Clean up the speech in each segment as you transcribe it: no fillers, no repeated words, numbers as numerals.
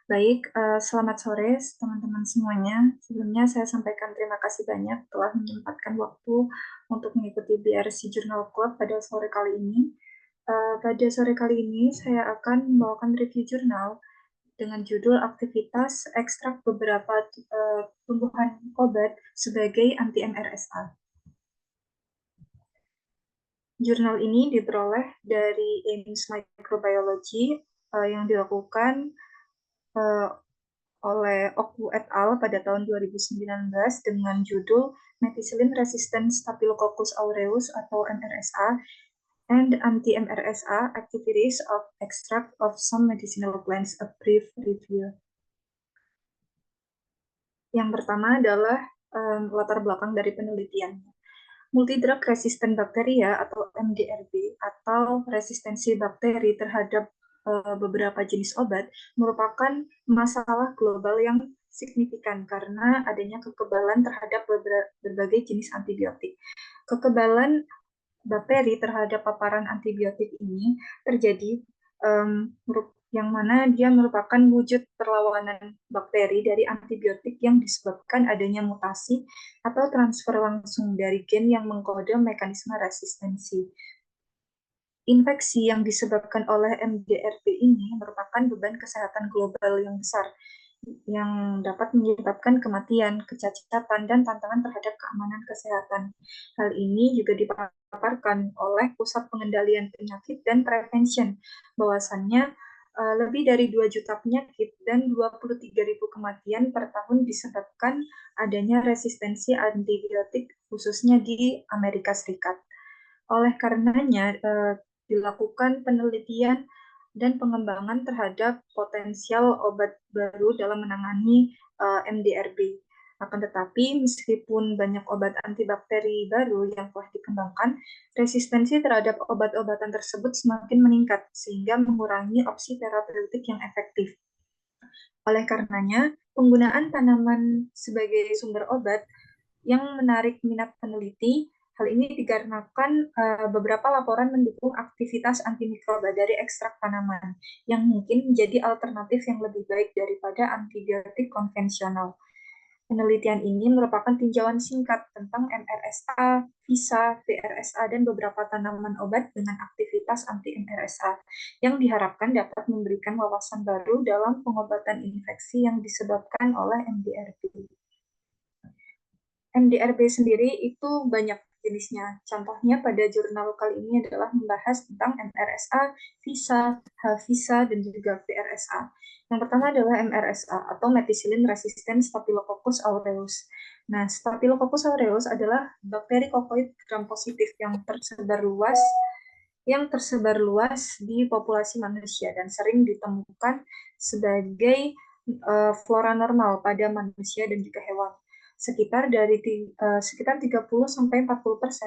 Baik, selamat sore teman-teman semuanya. Sebelumnya saya sampaikan terima kasih banyak telah menyempatkan waktu untuk mengikuti BRC Journal Club pada sore kali ini. Pada sore kali ini saya akan membawakan review jurnal dengan judul aktivitas ekstrak beberapa tumbuhan obat sebagai anti-MRSA. Jurnal ini diperoleh dari Ames Microbiology yang dilakukan eh, oleh Oku et al. Pada tahun 2019 dengan judul Methicillin Resistant Staphylococcus aureus atau MRSA and Anti-MRSA Activities of Extract of Some Medicinal Plants, a Brief Review. Yang pertama adalah latar belakang dari penelitian. Multidrug resistant bacteria atau MDRB atau resistensi bakteri terhadap beberapa jenis obat merupakan masalah global yang signifikan karena adanya kekebalan terhadap berbagai jenis antibiotik. Kekebalan bakteri terhadap paparan antibiotik ini terjadi yang mana dia merupakan wujud perlawanan bakteri dari antibiotik yang disebabkan adanya mutasi atau transfer langsung dari gen yang mengkode mekanisme resistensi. Infeksi yang disebabkan oleh MDRB ini merupakan beban kesehatan global yang besar yang dapat menyebabkan kematian, kecacatan, dan tantangan terhadap keamanan kesehatan. Hal ini juga dipaparkan oleh Pusat Pengendalian Penyakit dan Prevention, bahwasannya lebih dari 2 juta penyakit dan 23.000 kematian per tahun disebabkan adanya resistensi antibiotik, khususnya di Amerika Serikat. Oleh karenanya, dilakukan penelitian dan pengembangan terhadap potensial obat baru dalam menangani MDRB. Akan tetapi, meskipun banyak obat antibakteri baru yang telah dikembangkan, resistensi terhadap obat-obatan tersebut semakin meningkat, sehingga mengurangi opsi terapeutik yang efektif. Oleh karenanya, penggunaan tanaman sebagai sumber obat yang menarik minat peneliti. Hal ini dikarenakan beberapa laporan mendukung aktivitas antimikroba dari ekstrak tanaman yang mungkin menjadi alternatif yang lebih baik daripada antibiotik konvensional. Penelitian ini merupakan tinjauan singkat tentang MRSA, VISA, VRSA, dan beberapa tanaman obat dengan aktivitas anti-MRSA yang diharapkan dapat memberikan wawasan baru dalam pengobatan infeksi yang disebabkan oleh MDRB. MDRB sendiri itu banyak jenisnya. Contohnya pada jurnal kali ini adalah membahas tentang MRSA, VISA, HVISA, dan juga VRSA. Yang pertama adalah MRSA atau Methicillin Resistant Staphylococcus aureus. Nah, Staphylococcus aureus adalah bakteri kokoid gram positif yang tersebar luas di populasi manusia dan sering ditemukan sebagai flora normal pada manusia dan juga hewan. Sekitar 30-40%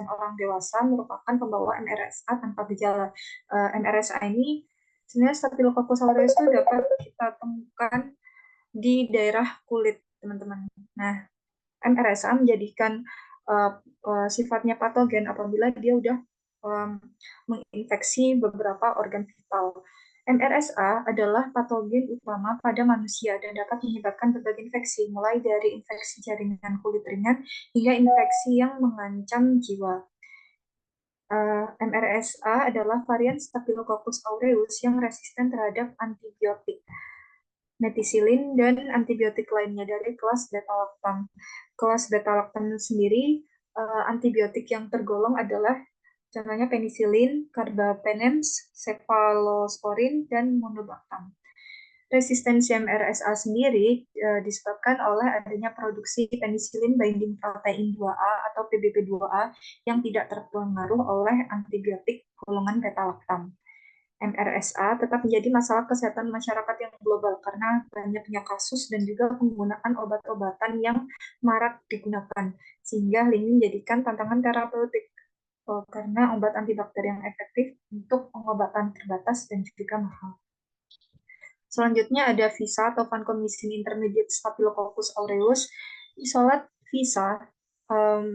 orang dewasa merupakan pembawa MRSA tanpa gejala. MRSA ini sebenarnya Staphylococcus aureus itu dapat kita temukan di daerah kulit, teman-teman. Nah, MRSA menjadikan sifatnya patogen apabila dia udah menginfeksi beberapa organ vital. MRSA adalah patogen utama pada manusia dan dapat menyebabkan berbagai infeksi, mulai dari infeksi jaringan kulit ringan hingga infeksi yang mengancam jiwa. MRSA adalah varian Staphylococcus aureus yang resisten terhadap antibiotik, methicillin, dan antibiotik lainnya dari kelas beta-lactam. Kelas beta-lactam sendiri, antibiotik yang tergolong adalah contohnya penicillin, carbapenems, cephalosporin, dan monobactam. Resistensi MRSA sendiri disebabkan oleh adanya produksi penicillin binding protein 2A atau PBP2A yang tidak terpengaruh oleh antibiotik golongan beta-lactam. MRSA tetap menjadi masalah kesehatan masyarakat yang global karena banyaknya kasus dan juga penggunaan obat-obatan yang marak digunakan, sehingga ini menjadikan tantangan terapeutik karena obat antibakteri yang efektif untuk pengobatan terbatas dan juga mahal. Selanjutnya ada VISA atau Vancomycin Intermediate Staphylococcus aureus. Isolat VISA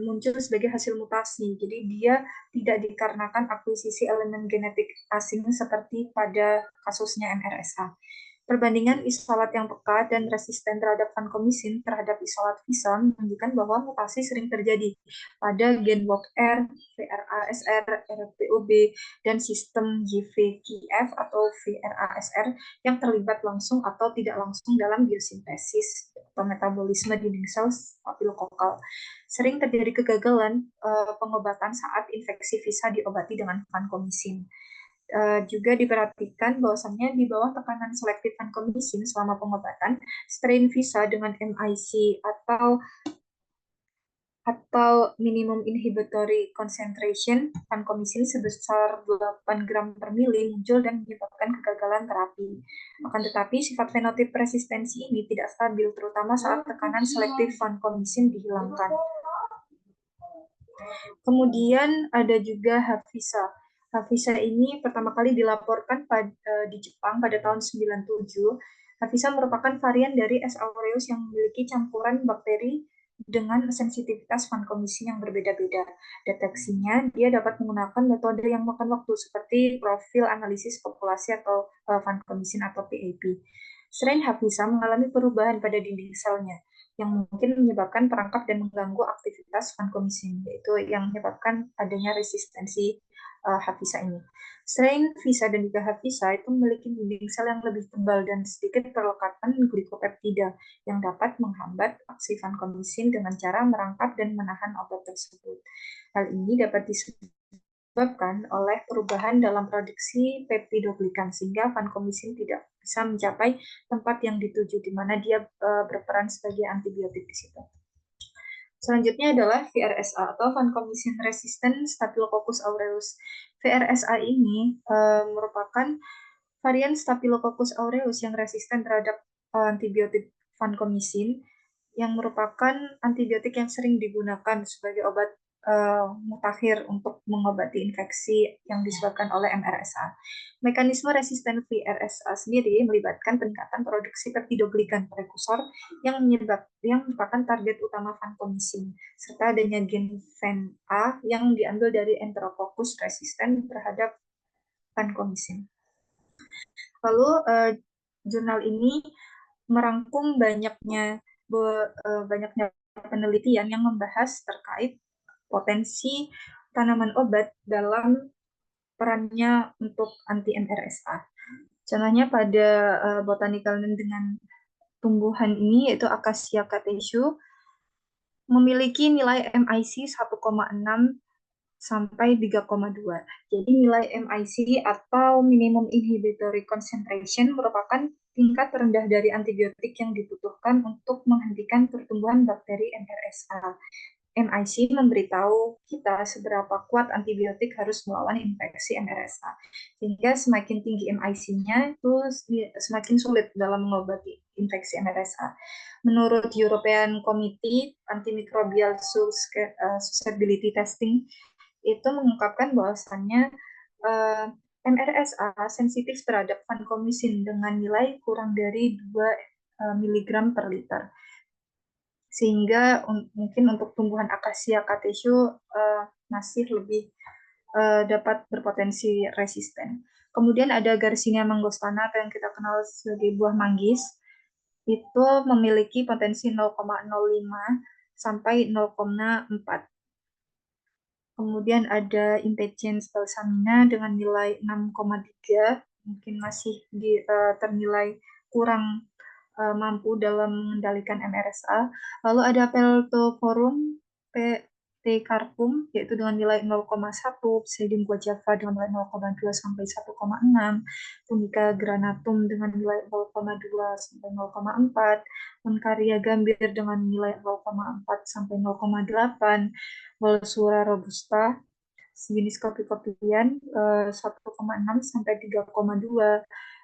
muncul sebagai hasil mutasi, jadi dia tidak dikarenakan akuisisi elemen genetik asing seperti pada kasusnya MRSA. Perbandingan isolat yang peka dan resisten terhadap vancomycin terhadap isolat VISA menunjukkan bahwa mutasi sering terjadi pada gen WOX-R, VRASR, RPOB, dan sistem JVKF atau VRASR yang terlibat langsung atau tidak langsung dalam biosintesis atau metabolisme dinding sel stafilokokal. Sering terjadi kegagalan pengobatan saat infeksi VISA diobati dengan vancomycin. Juga diperhatikan bahwasannya di bawah tekanan selektif vancomycin selama pengobatan, strain VISA dengan MIC atau minimum inhibitory concentration vancomycin sebesar 8 gram per mili muncul dan menyebabkan kegagalan terapi. Akan tetapi, sifat fenotip resistensi ini tidak stabil, terutama saat tekanan selektif vancomycin dihilangkan. Kemudian ada juga Hafisa. Hafisa ini pertama kali dilaporkan di Jepang pada tahun 97. Hafisa merupakan varian dari S. aureus yang memiliki campuran bakteri dengan sensitivitas vancomycin yang berbeda-beda. Deteksinya, dia dapat menggunakan metode yang makan waktu seperti profil analisis populasi atau vancomycin atau PAP. Strain Hafisa mengalami perubahan pada dinding selnya yang mungkin menyebabkan perangkap dan mengganggu aktivitas vancomycin, yaitu yang menyebabkan adanya resistensi Hafisa ini. Strain Visa dan juga Hafisa itu memiliki dinding sel yang lebih tebal dan sedikit perlekatan glikopeptida yang dapat menghambat aksi vancomycin dengan cara merangkap dan menahan obat tersebut. Hal ini dapat disebabkan oleh perubahan dalam produksi peptidoglikan sehingga vancomycin tidak bisa mencapai tempat yang dituju di mana dia berperan sebagai antibiotik di situ. Selanjutnya adalah VRSA atau vancomycin resistant Staphylococcus aureus. VRSA ini merupakan varian Staphylococcus aureus yang resisten terhadap antibiotik vancomycin yang merupakan antibiotik yang sering digunakan sebagai obat mutakhir untuk mengobati infeksi yang disebabkan oleh MRSA. Mekanisme resisten VRSA sendiri melibatkan peningkatan produksi peptidoglikan prekursor yang merupakan target utama vancomycin, serta adanya gen VAN-A yang diambil dari Enterococcus resisten terhadap vancomycin. Lalu jurnal ini merangkum banyaknya penelitian yang membahas terkait potensi tanaman obat dalam perannya untuk anti-MRSA. Contohnya pada botanical dengan tumbuhan ini yaitu Acacia catechu memiliki nilai MIC 1,6 sampai 3,2. Jadi nilai MIC atau minimum inhibitory concentration merupakan tingkat terendah dari antibiotik yang dibutuhkan untuk menghentikan pertumbuhan bakteri MRSA. MIC memberitahu kita seberapa kuat antibiotik harus melawan infeksi MRSA. Sehingga semakin tinggi MIC-nya itu semakin sulit dalam mengobati infeksi MRSA. Menurut European Committee Antimicrobial Susceptibility Testing, itu mengungkapkan bahwasannya MRSA sensitif terhadap vancomycin dengan nilai kurang dari 2 mg per liter. Sehingga mungkin untuk tumbuhan Acacia catechu masih lebih dapat berpotensi resisten. Kemudian ada Garcinia mangostana atau yang kita kenal sebagai buah manggis, itu memiliki potensi 0,05 sampai 0,4. Kemudian ada Impatiens balsamina dengan nilai 6,3, mungkin masih ternilai kurang mampu dalam mengendalikan MRSA. Lalu ada Peltophorum T. carpum, yaitu dengan nilai 0,1, Pseudium guajava dengan nilai 0,2 sampai 1,6, Punica granatum dengan nilai 0,2 sampai 0,4, Moncaria gambir dengan nilai 0,4 sampai 0,8, Volsura robusta sejenis kopi-kopian 1,6 sampai 3,2.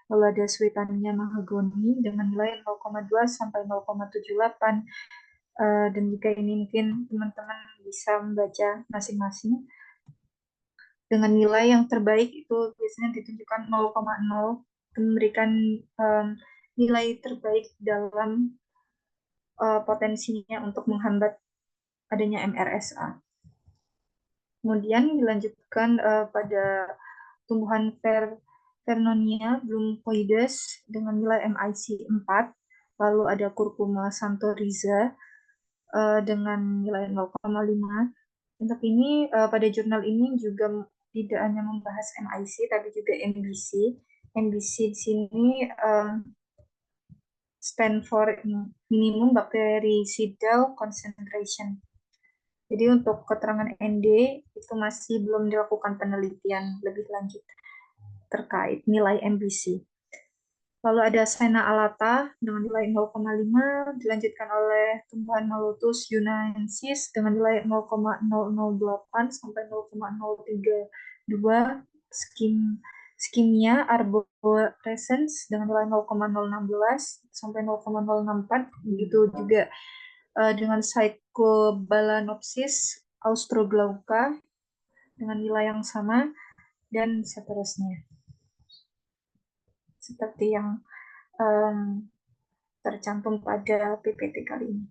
Lalu ada Sweetania mahagoni dengan nilai 0,2 sampai 0,78. Dan jika ini mungkin teman-teman bisa membaca masing-masing. Dengan nilai yang terbaik itu biasanya ditunjukkan 0,0, memberikan nilai terbaik dalam potensinya untuk menghambat adanya MRSA. Kemudian dilanjutkan pada tumbuhan Vernonia Bloomcoides dengan nilai MIC 4, lalu ada Curcuma santoriza dengan nilai 0,5. Untuk ini pada jurnal ini juga tidak hanya membahas MIC tapi juga MBC. MBC di sini stand for minimum bactericidal concentration. Jadi untuk keterangan ND itu masih belum dilakukan penelitian lebih lanjut terkait nilai MBC. Lalu ada Sena alata dengan nilai 0,5, dilanjutkan oleh tumbuhan Mallotus yunensis dengan nilai 0,008 sampai 0,032, Skimia arborescens dengan nilai 0,016 sampai 0,064, begitu juga dengan Cyclobalanopsis austroglauca dengan nilai yang sama, dan seterusnya. Seperti yang tercantum pada PPT kali ini.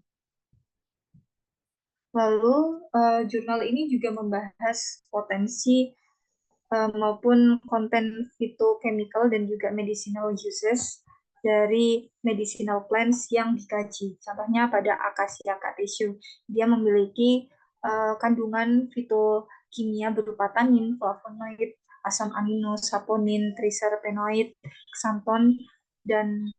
Lalu jurnal ini juga membahas potensi maupun konten phytochemical dan juga medicinal uses dari medicinal plants yang dikaji. Contohnya pada Acacia catechu, dia memiliki kandungan fitokimia berupa tanin, flavonoid, asam amino, saponin, triserpenoid, xanthon, dan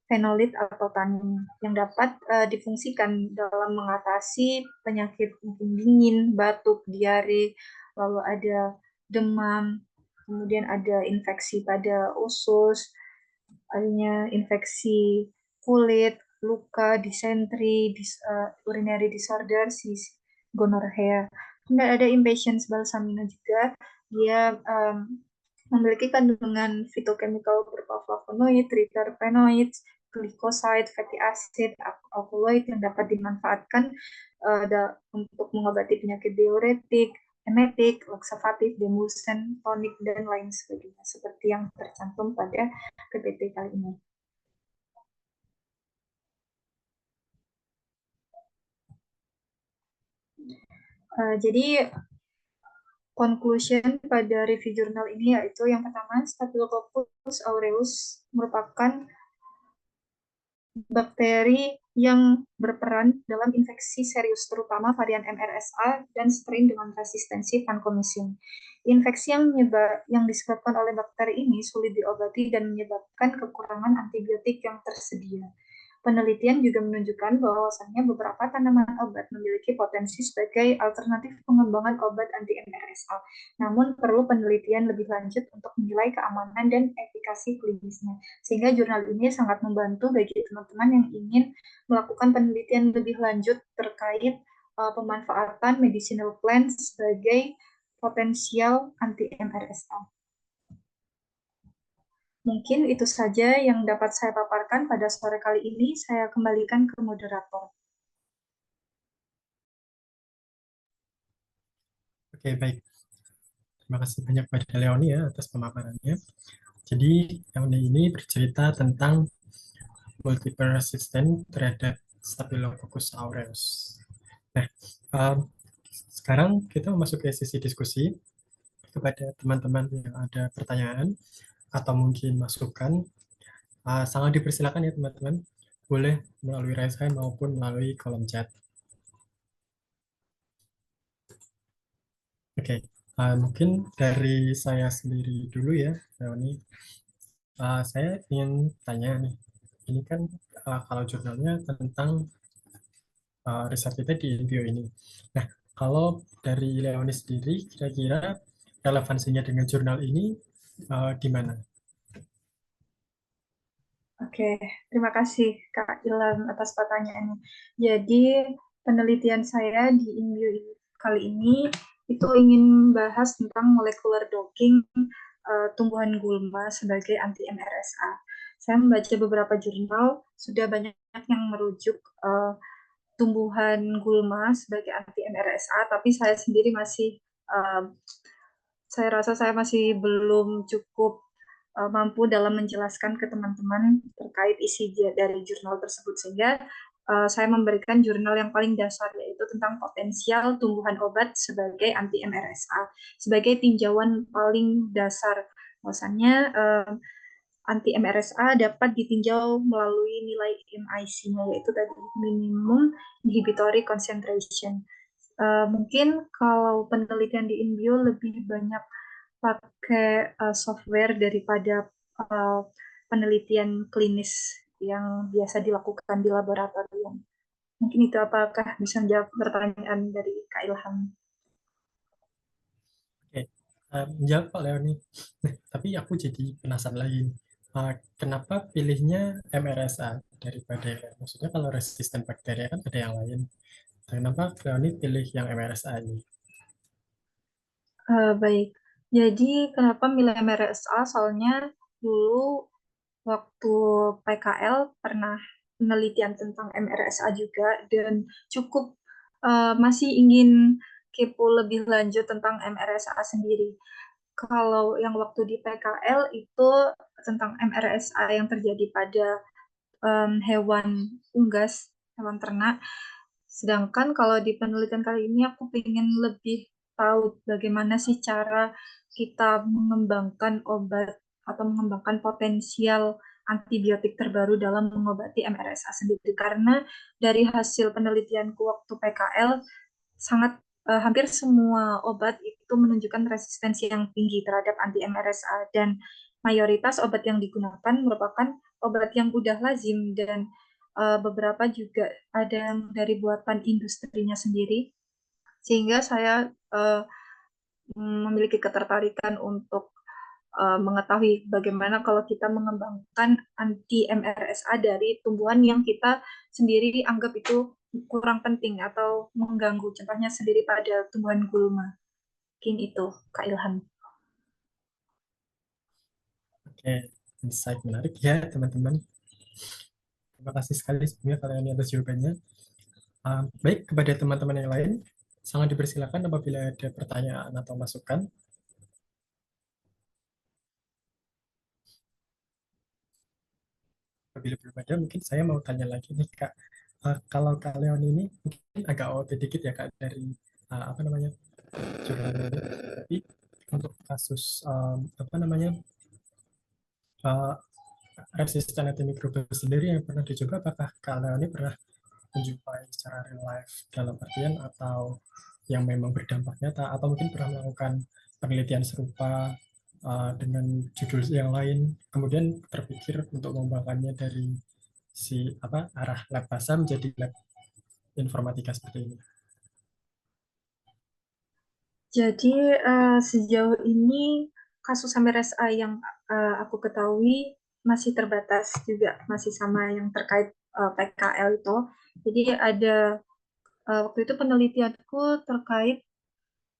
fenolit atau tanin yang dapat difungsikan dalam mengatasi penyakit musim dingin, batuk, diare, lalu ada demam, kemudian ada infeksi pada usus, adanya infeksi kulit, luka, disentri, urinary disorders, gonorrhea. Kemudian ada impatiens balsamina juga, dia memiliki kandungan fitochemical berupa flavonoid, triterpenoids, glycoside, fatty acid, alkaloid yang dapat dimanfaatkan untuk mengobati penyakit diuretik, emetik, laksavatif, demulsen, tonik, dan lain sebagainya, seperti yang tercantum pada PPT kali ini. Jadi conclusion pada review jurnal ini yaitu yang pertama, Staphylococcus aureus merupakan bakteri yang berperan dalam infeksi serius, terutama varian MRSA dan strain dengan resistensi vancomycin. Infeksi yang disebabkan oleh bakteri ini sulit diobati dan menyebabkan kekurangan antibiotik yang tersedia. Penelitian juga menunjukkan bahwasannya beberapa tanaman obat memiliki potensi sebagai alternatif pengembangan obat anti-MRSA. Namun perlu penelitian lebih lanjut untuk menilai keamanan dan efikasi klinisnya. Sehingga jurnal ini sangat membantu bagi teman-teman yang ingin melakukan penelitian lebih lanjut terkait pemanfaatan medicinal plants sebagai potensial anti-MRSA. Mungkin itu saja yang dapat saya paparkan pada sore kali ini. Saya kembalikan ke moderator. Oke, baik. Terima kasih banyak pada Leoni ya atas pemaparannya. Jadi, Leoni ini bercerita tentang multiple resistant terhadap Staphylococcus aureus. Nah, sekarang kita masuk ke sesi diskusi. Kepada teman-teman yang ada pertanyaan atau mungkin masukan, sangat dipersilakan ya teman-teman, boleh melalui raise hand maupun melalui kolom chat. Oke, mungkin dari saya sendiri dulu ya, Leoni. Saya ingin tanya nih, ini kan kalau jurnalnya tentang riset kita di bio ini. Nah, kalau dari Leoni sendiri, kira-kira relevansinya dengan jurnal ini di mana? Oke, terima kasih Kak Ilham atas pertanyaannya. Jadi penelitian saya di InBio kali ini itu ingin bahas tentang molecular docking tumbuhan gulma sebagai anti-MRSA. Saya membaca beberapa jurnal, sudah banyak yang merujuk tumbuhan gulma sebagai anti-MRSA, tapi saya sendiri saya rasa saya masih belum cukup mampu dalam menjelaskan ke teman-teman terkait isi dari jurnal tersebut, sehingga saya memberikan jurnal yang paling dasar, yaitu tentang potensial tumbuhan obat sebagai anti-MRSA, sebagai tinjauan paling dasar Bahwasannya anti MRSA dapat ditinjau melalui nilai MIC-nya, yaitu tadi minimum inhibitory concentration. Mungkin kalau penelitian di InBio lebih banyak pakai software daripada uh, penelitian klinis yang biasa dilakukan di laboratorium. Mungkin itu, apakah bisa menjawab pertanyaan dari Kak Ilham? Oke, menjawab Pak Leoni. Nah, tapi aku jadi penasaran lagi. Kenapa pilihnya MRSA daripada yang lain? Maksudnya kalau resisten bakteri kan ada yang lain. Kenapa Leoni pilih yang MRSA ini? Baik, jadi kenapa milih MRSA? Soalnya dulu waktu PKL pernah penelitian tentang MRSA juga, dan cukup masih ingin kepo lebih lanjut tentang MRSA sendiri. Kalau yang waktu di PKL itu tentang MRSA yang terjadi pada hewan unggas, hewan ternak. Sedangkan kalau di penelitian kali ini aku ingin lebih tahu bagaimana sih cara kita mengembangkan obat atau mengembangkan potensial antibiotik terbaru dalam mengobati MRSA sendiri. Karena dari hasil penelitianku waktu PKL, sangat hampir semua obat itu menunjukkan resistensi yang tinggi terhadap anti-MRSA, dan mayoritas obat yang digunakan merupakan obat yang udah lazim, dan beberapa juga ada yang dari buatan industrinya sendiri, sehingga saya memiliki ketertarikan untuk mengetahui bagaimana kalau kita mengembangkan anti MRSA dari tumbuhan yang kita sendiri anggap itu kurang penting atau mengganggu. Contohnya sendiri pada tumbuhan gulma. Mungkin itu, Kak Ilham. Oke, insight menarik ya teman-teman. Terima kasih sekali sebelumnya kalian atas jawabannya. Baik, kepada teman-teman yang lain, sangat dipersilakan apabila ada pertanyaan atau masukan. Apabila belum ada, mungkin saya mau tanya lagi nih Kak. Kalau Kak Leon ini mungkin agak OT dikit ya Kak dari apa namanya jurnal ini. Tapi untuk kasus apa namanya uh, resisten antimikroba sendiri yang pernah dicoba, apakah Kak Leon ini pernah menjumpai secara real life dalam artian atau yang memang berdampak nyata atau mungkin pernah melakukan penelitian serupa dengan judul yang lain kemudian terpikir untuk mengembangkannya dari si apa arah lab basah menjadi lab informatika seperti ini. Jadi sejauh ini kasus MRSA yang aku ketahui masih terbatas juga, masih sama yang terkait PKL itu. Jadi ada waktu itu penelitianku terkait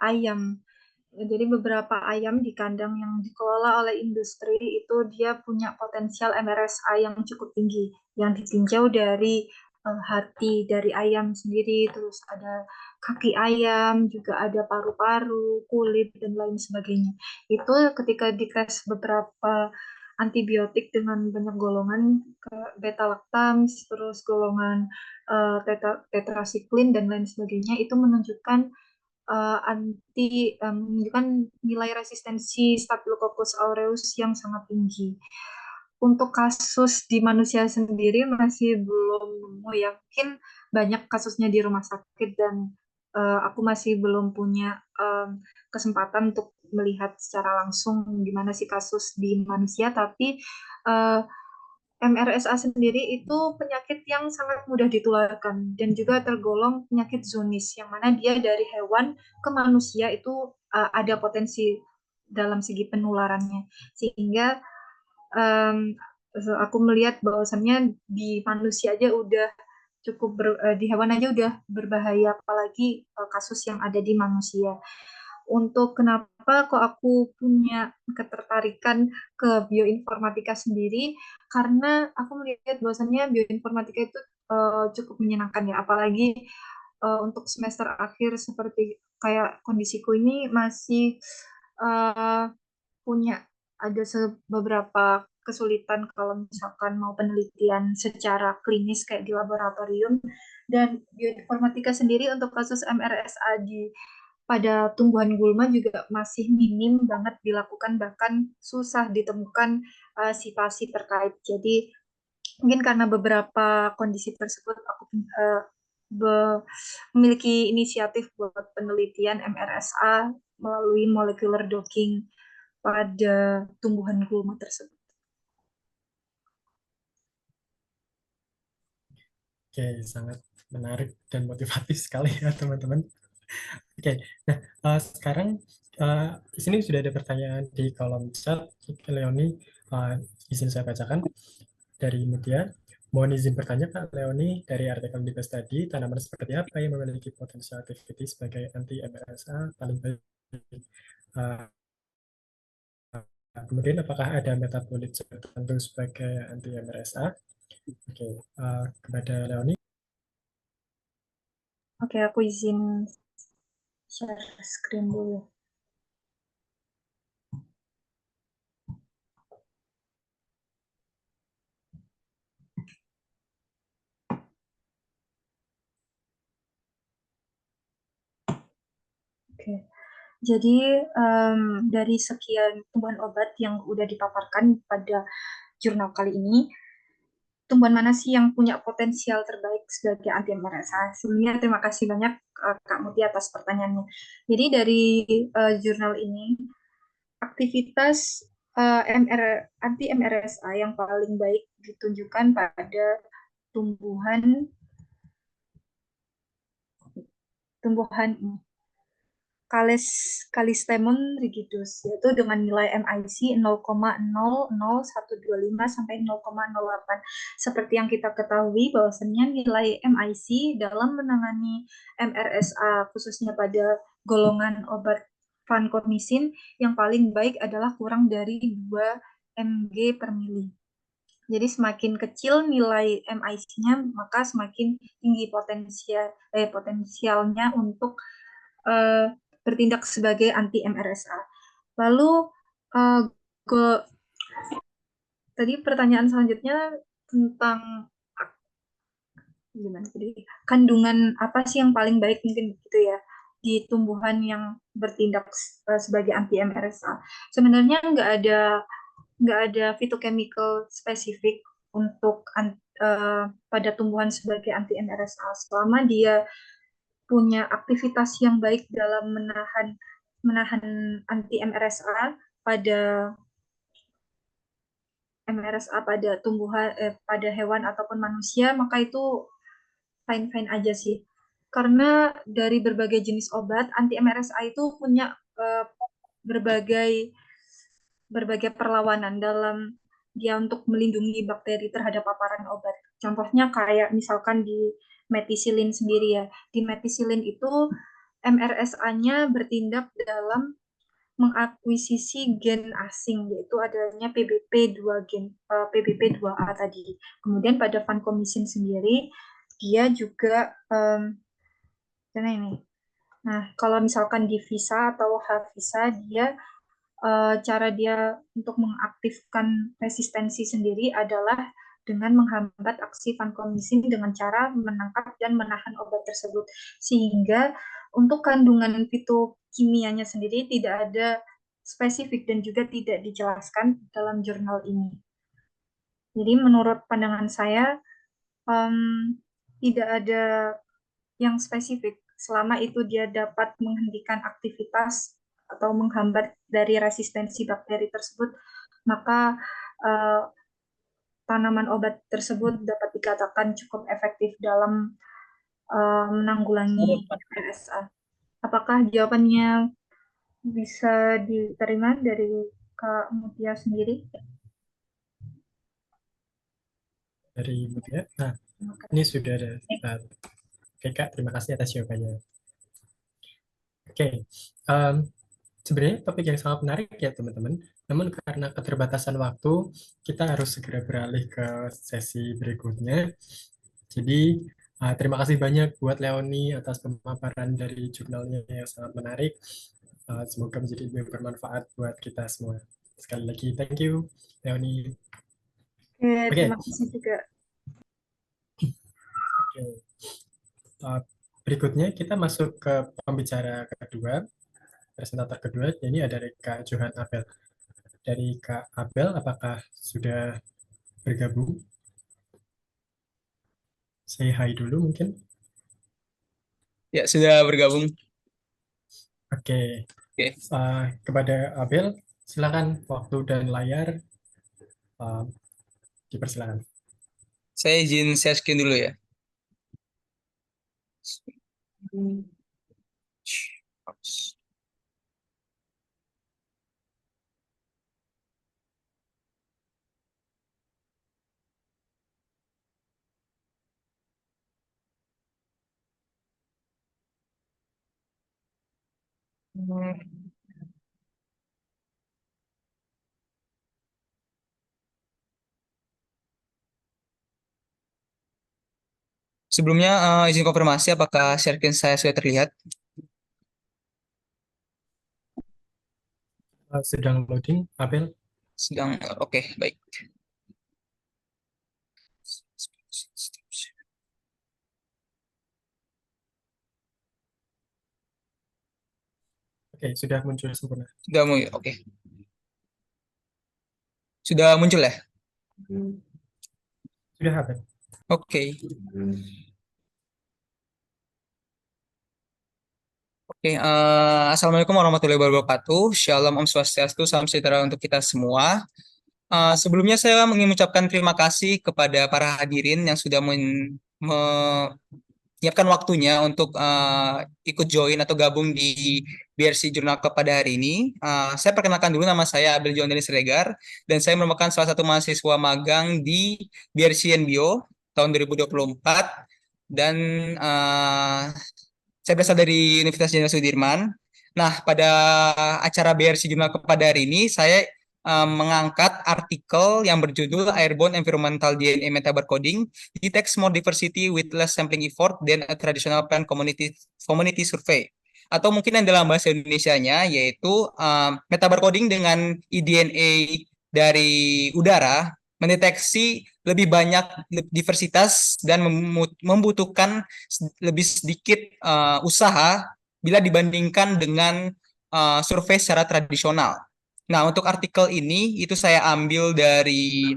ayam. Jadi beberapa ayam di kandang yang dikelola oleh industri itu dia punya potensial MRSA yang cukup tinggi, yang ditinjau dari hati dari ayam sendiri, terus ada kaki ayam, juga ada paru-paru, kulit, dan lain sebagainya. Itu ketika dikasih beberapa antibiotik dengan banyak golongan, ke beta lactam, terus golongan tetrasiklin, dan lain sebagainya, itu menunjukkan menunjukkan nilai resistensi Staphylococcus aureus yang sangat tinggi. Untuk kasus di manusia sendiri masih belum nemu ya. Mungkin banyak kasusnya di rumah sakit, dan aku masih belum punya kesempatan untuk melihat secara langsung gimana sih kasus di manusia. Tapi uh, MRSA sendiri itu penyakit yang sangat mudah ditularkan dan juga tergolong penyakit zoonis, yang mana dia dari hewan ke manusia itu ada potensi dalam segi penularannya. Sehingga um, aku melihat bahwasannya di manusia aja udah di hewan aja udah berbahaya, apalagi kasus yang ada di manusia. Untuk kenapa kok aku punya ketertarikan ke bioinformatika sendiri, karena aku melihat bahwasannya bioinformatika itu cukup menyenangkan ya, apalagi untuk semester akhir seperti kayak kondisiku ini masih uh, punya ada beberapa kesulitan kalau misalkan mau penelitian secara klinis kayak di laboratorium, dan bioinformatika sendiri untuk kasus MRSA di pada tumbuhan gulma juga masih minim banget dilakukan, bahkan susah ditemukan sitasi terkait. Jadi mungkin karena beberapa kondisi tersebut aku memiliki inisiatif buat penelitian MRSA melalui molecular docking pada tumbuhan gulma tersebut. Oke, sangat menarik dan motivatif sekali ya teman-teman. Oke, nah sekarang di sini sudah ada pertanyaan di kolom chat. Leoni, izin saya bacakan dari media. Mohon izin bertanya Kak Leoni, dari artikel di tadi, tanaman seperti apa yang memiliki potensial aktiviti sebagai anti MRSA paling baik? Uh, Kemudian apakah ada metabolit tertentu sebagai anti MRSA? Oke, kepada Leoni. Oke, aku izin share screen dulu. Oke, jadi dari sekian tumbuhan obat yang udah dipaparkan pada jurnal kali ini, tumbuhan mana sih yang punya potensial terbaik sebagai anti MRSA? Sebelumnya terima kasih banyak Kak Muti atas pertanyaannya. Jadi dari jurnal ini, aktivitas anti MRSA yang paling baik ditunjukkan pada tumbuhan tumbuhan Callistemon rigidus, yaitu dengan nilai MIC 0,00125 sampai 0,08. Seperti yang kita ketahui bahwasannya nilai MIC dalam menangani MRSA khususnya pada golongan obat vancomycin yang paling baik adalah kurang dari 2 mg per mili. Jadi semakin kecil nilai MIC-nya, maka semakin tinggi potensialnya untuk uh, bertindak sebagai anti MRSA. Lalu uh, tadi pertanyaan selanjutnya tentang gimana tadi, kandungan apa sih yang paling baik mungkin gitu ya di tumbuhan yang bertindak sebagai anti MRSA. Sebenarnya nggak ada phytochemical spesifik untuk pada tumbuhan sebagai anti MRSA selama dia punya aktivitas yang baik dalam menahan anti MRSA pada tumbuhan pada hewan ataupun manusia, maka itu fine fine aja sih. Karena dari berbagai jenis obat anti MRSA itu punya berbagai berbagai perlawanan dalam dia untuk melindungi bakteri terhadap paparan obat. Contohnya kayak misalkan di metisilin sendiri ya. Di metisilin itu MRSA-nya bertindak dalam mengakuisisi gen asing, yaitu adanya PBP2 gen PBP2A tadi. Kemudian pada vancomycin sendiri dia juga ini. Nah, kalau misalkan di Visa atau Havisa dia cara dia untuk mengaktifkan resistensi sendiri adalah dengan menghambat aksi vancomycin dengan cara menangkap dan menahan obat tersebut. Sehingga untuk kandungan fitokimianya sendiri tidak ada spesifik dan juga tidak dijelaskan dalam jurnal ini. Jadi menurut pandangan saya um, tidak ada yang spesifik selama itu dia dapat menghentikan aktivitas atau menghambat dari resistensi bakteri tersebut, maka uh, tanaman obat tersebut dapat dikatakan cukup efektif dalam menanggulangi MRSA. Apakah jawabannya bisa diterima dari Kak Mutia sendiri? Dari Mutia. Nah, ini sudah ada. Oke Kak, terima kasih atas jawabannya. Oke, sebenarnya topik yang sangat menarik ya teman-teman. Namun karena keterbatasan waktu, kita harus segera beralih ke sesi berikutnya. Jadi terima kasih banyak buat Leoni atas pemaparan dari jurnalnya yang sangat menarik. Semoga menjadi bermanfaat buat kita semua. Sekali lagi, thank you, Leoni. Oke, Oke, terima kasih juga. oke. berikutnya kita masuk ke pembicara kedua, presentator kedua, ini ada dari Kak Johan Abel. Dari Kak Abel, apakah sudah bergabung? Say hi dulu mungkin. Ya, sudah bergabung. Oke. Oke. Kepada Abel, silakan waktu dan layar dipersilakan. Saya izin share screen dulu ya. Sebelumnya izin konfirmasi apakah share screen saya sudah terlihat? Sedang loading, Abel. Sedang, oke, baik. Oke, sudah muncul sempurna. Sudah mau, oke. Sudah muncul ya? Sudah, Abel. Oke. Oke, Assalamualaikum warahmatullahi wabarakatuh. Shalom, Om Swastiastu, salam sejahtera untuk kita semua. Sebelumnya saya ingin mengucapkan terima kasih kepada para hadirin yang sudah menyiapkan waktunya untuk ikut join atau gabung di BRC Jurnal Club pada hari ini. Saya perkenalkan dulu, nama saya Abel John Denis Regar, dan saya merupakan salah satu mahasiswa magang di BRC NBO tahun 2024, dan saya berasal dari Universitas Jenderal Sudirman. Nah, pada acara BRC Jurnal Club pada hari ini, saya mengangkat artikel yang berjudul Airborne Environmental DNA Metabarcoding Detects More Diversity with Less Sampling Effort than a Traditional Plant Community Survey. Atau mungkin yang dalam bahasa Indonesianya yaitu metabarcoding dengan eDNA dari udara mendeteksi lebih banyak diversitas dan membutuhkan lebih sedikit usaha bila dibandingkan dengan survei secara tradisional. Nah, untuk artikel ini itu saya ambil dari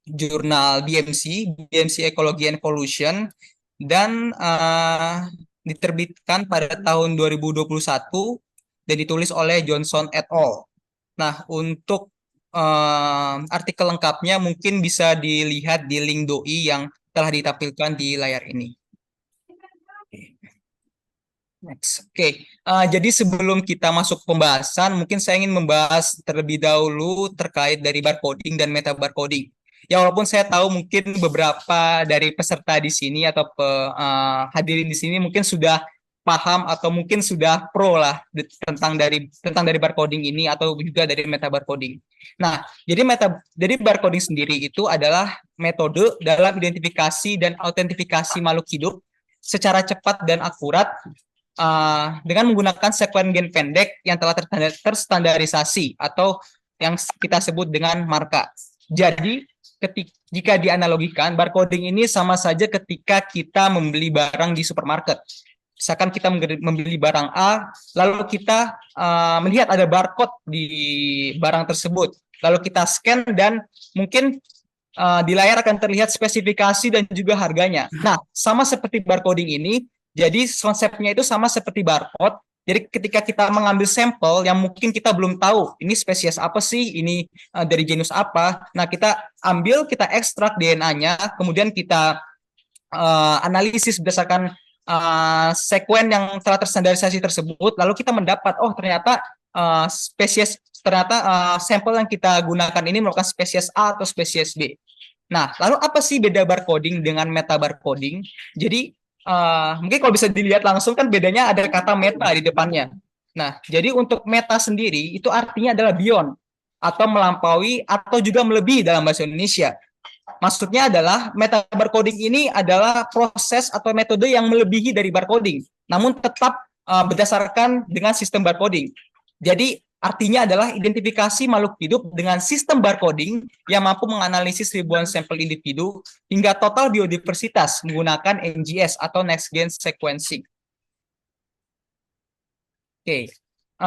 jurnal BMC Ecology and Pollution, dan diterbitkan pada tahun 2021 dan ditulis oleh Johnson et al. Nah, untuk artikel lengkapnya mungkin bisa dilihat di link doi yang telah ditampilkan di layar ini. Next. Oke, jadi sebelum kita masuk pembahasan, mungkin saya ingin membahas terlebih dahulu terkait dari barcoding dan metabarcoding. Ya, walaupun saya tahu mungkin beberapa dari peserta di sini atau hadirin di sini mungkin sudah paham atau mungkin sudah pro lah tentang dari barcoding ini atau juga dari metabarcoding. Nah, jadi barcoding sendiri itu adalah metode dalam identifikasi dan autentifikasi makhluk hidup secara cepat dan akurat dengan menggunakan sekuen gen pendek yang telah terstandarisasi atau yang kita sebut dengan marka. Jadi, jika dianalogikan, barcoding ini sama saja ketika kita membeli barang di supermarket. Misalkan kita membeli barang A, lalu kita melihat ada barcode di barang tersebut. Lalu kita scan dan mungkin di layar akan terlihat spesifikasi dan juga harganya. Nah, sama seperti barcoding ini, jadi konsepnya itu sama seperti barcode. Jadi ketika kita mengambil sampel yang mungkin kita belum tahu ini spesies apa sih, ini dari genus apa. Nah, kita ambil, kita ekstrak DNA-nya, kemudian kita analisis berdasarkan sekuen yang telah terstandarisasi tersebut. Lalu kita mendapat, oh ternyata sampel yang kita gunakan ini merupakan spesies A atau spesies B. Nah, lalu apa sih beda barcoding dengan metabarcoding? Jadi mungkin kalau bisa dilihat langsung kan bedanya ada kata meta di depannya. Nah, jadi untuk meta sendiri itu artinya adalah beyond atau melampaui atau juga melebihi dalam bahasa Indonesia. Maksudnya adalah metabarcoding ini adalah proses atau metode yang melebihi dari barcoding, namun tetap berdasarkan dengan sistem barcoding. Jadi Artinya adalah identifikasi makhluk hidup dengan sistem barcoding yang mampu menganalisis ribuan sampel individu hingga total biodiversitas menggunakan NGS atau Next Gen Sequencing. Oke,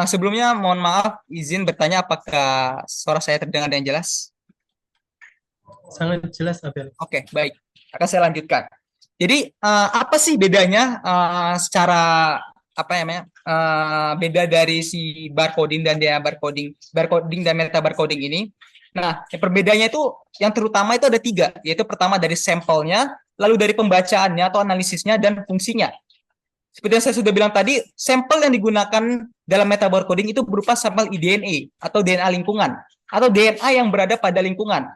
sebelumnya mohon maaf izin bertanya apakah suara saya terdengar dengan jelas? Sangat jelas, Abel. Oke, baik. Akan saya lanjutkan. Jadi apa sih bedanya secara apa namanya beda dari si barcoding dan DNA barcoding dan meta barcoding ini? Nah, perbedaannya itu yang terutama itu ada 3, yaitu pertama dari sampelnya, lalu dari pembacaannya atau analisisnya dan fungsinya. Seperti yang saya sudah bilang tadi, sampel yang digunakan dalam meta barcoding itu berupa sampel eDNA atau DNA lingkungan atau DNA yang berada pada lingkungan.